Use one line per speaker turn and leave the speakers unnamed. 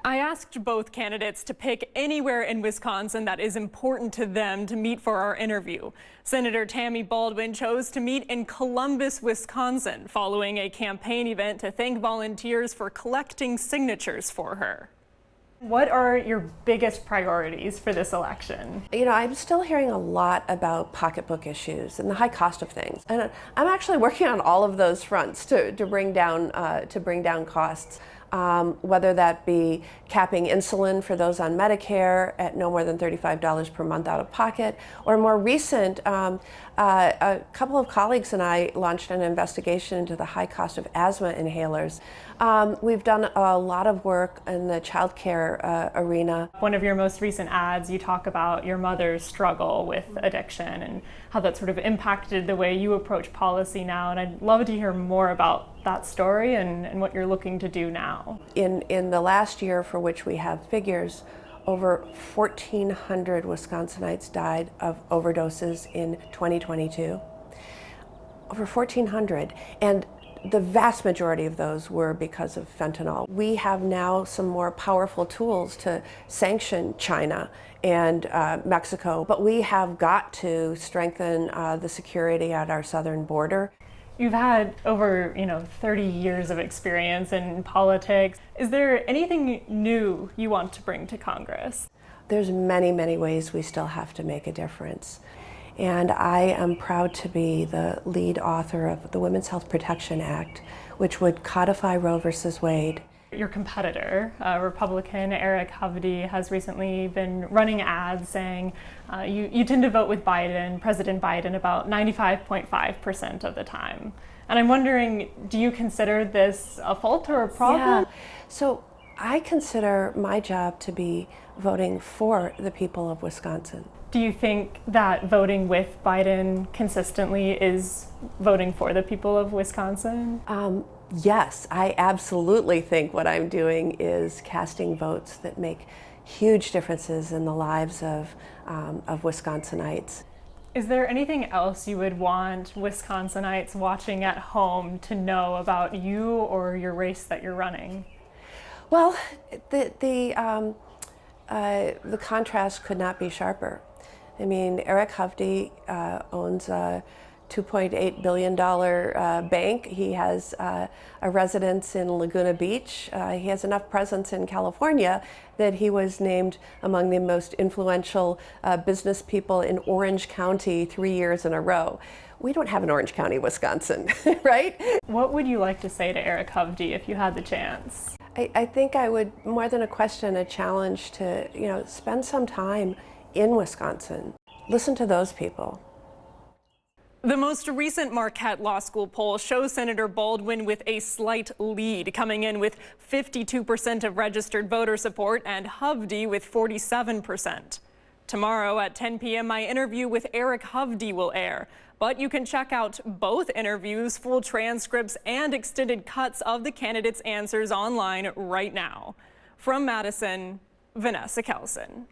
I asked both candidates to pick anywhere in Wisconsin that is important to them to meet for our interview. Senator Tammy Baldwin chose to meet in Columbus, Wisconsin, following a campaign event to thank volunteers for collecting signatures for her. What are your biggest priorities for this election?
You know, I'm still hearing a lot about pocketbook issues and the high cost of things. And I'm actually working on all of those fronts to bring down costs. Whether that be capping insulin for those on Medicare at no more than $35 per month out of pocket, or more recent, a couple of colleagues and I launched an investigation into the high cost of asthma inhalers. We've done a lot of work in the childcare arena.
One of your most recent ads, you talk about your mother's struggle with addiction and how that sort of impacted the way you approach policy now. And I'd love to hear more about that story and what you're looking to do now.
In the last year for which we have figures, over 1,400 Wisconsinites died of overdoses in 2022. Over 1,400. And the vast majority of those were because of fentanyl. We have now some more powerful tools to sanction China and Mexico, but we have got to strengthen the security at our southern border.
You've had over 30 years of experience in politics. Is there anything new you want to bring to Congress?
There's many, many ways we still have to make a difference. And I am proud to be the lead author of the Women's Health Protection Act, which would codify Roe versus Wade.
Your competitor, Republican Eric Hovde, has recently been running ads saying you tend to vote with President Biden, about 95.5% of the time. And I'm wondering, do you consider this a fault or a problem?
Yeah. So I consider my job to be voting for the people of Wisconsin.
Do you think that voting with Biden consistently is voting for the people of Wisconsin?
Yes, I absolutely think what I'm doing is casting votes that make huge differences in the lives of Wisconsinites.
Is there anything else you would want Wisconsinites watching at home to know about you or your race that you're running?
Well, the contrast could not be sharper. I mean, Eric Hovde owns a $2.8 billion bank. He has a residence in Laguna Beach. He has enough presence in California that he was named among the most influential business people in Orange County 3 years in a row. We don't have an Orange County, Wisconsin, right?
What would you like to say to Eric Hovde if you had the chance?
I think I would, more than a question, a challenge to, spend some time in Wisconsin. Listen to those people.
The most recent Marquette Law School poll shows Senator Baldwin with a slight lead, coming in with 52% of registered voter support and Hovde with 47%. Tomorrow at 10 p.m., my interview with Eric Hovde will air. But you can check out both interviews, full transcripts, and extended cuts of the candidates' answers online right now. From Madison, Vanessa Kjeldsen.